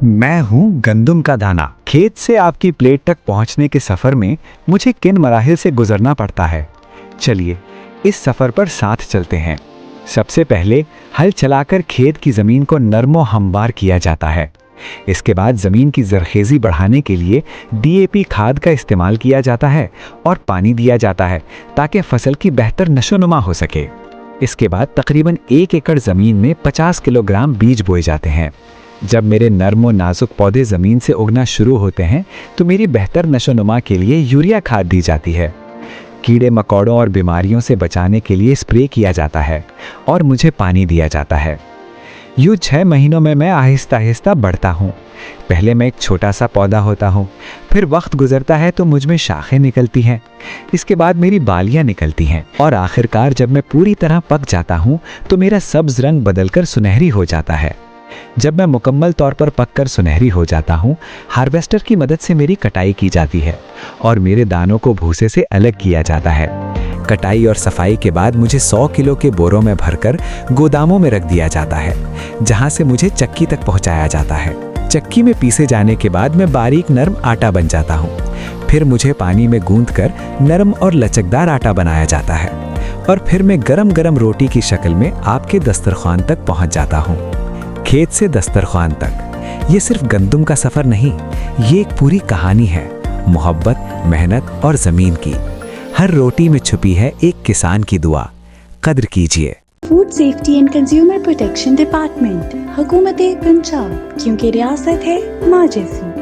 मैं हूँ गंदम का दाना। खेत से आपकी प्लेट तक पहुँचने के सफ़र में मुझे किन मराहिल से गुजरना पड़ता है, चलिए इस सफ़र पर साथ चलते हैं। सबसे पहले हल चलाकर खेत की ज़मीन को नरमो हमवार किया जाता है। इसके बाद ज़मीन की ज़रखेज़ी बढ़ाने के लिए डीएपी खाद का इस्तेमाल किया जाता है और पानी दिया जाता है ताकि फसल की बेहतर नशोनुमा हो सके। इसके बाद तकरीबन 1 एकड़ ज़मीन में 50 किलोग्राम बीज बोए जाते हैं। जब मेरे नर्म और नाजुक पौधे ज़मीन से उगना शुरू होते हैं तो मेरी बेहतर नशोनुमा के लिए यूरिया खाद दी जाती है। कीड़े मकोड़ों और बीमारियों से बचाने के लिए स्प्रे किया जाता है और मुझे पानी दिया जाता है। यूँ 6 महीनों में मैं आहिस्ता आहिस्ता बढ़ता हूँ। पहले मैं एक छोटा सा पौधा होता हूँ, फिर वक्त गुजरता है तो मुझ में शाखें निकलती हैं, इसके बाद मेरी बालियाँ निकलती हैं और आखिरकार जब मैं पूरी तरह पक जाता हूँ तो मेरा सब्ज रंग बदलकर सुनहरी हो जाता है। जब मैं मुकम्मल तौर पर पककर सुनहरी हो जाता हूँ, हार्वेस्टर की मदद से मेरी कटाई की जाती है और मेरे दानों को भूसे से अलग किया जाता है। कटाई और सफाई के बाद मुझे 100 किलो के बोरों में भरकर गोदामों में रख दिया जाता है, जहाँ से मुझे चक्की तक पहुँचाया जाता है। चक्की में पीसे जाने के बाद मैं बारीक नरम आटा बन जाता हूँ। फिर मुझे पानी में गूंथकर नरम और लचकदार आटा बनाया जाता है और फिर मैं गरम गरम रोटी की शक्ल में आपके दस्तरखान तक पहुँच जाता हूँ। खेत से दस्तरखान तक ये सिर्फ गंदम का सफ़र नहीं, ये एक पूरी कहानी है, मोहब्बत, मेहनत और ज़मीन की। हर रोटी में छुपी है एक किसान की दुआ। कद्र कीजिए। Food safety and consumer protection department, हुकूमत पंजाब, क्योंकि रियासत है माँ जैसी।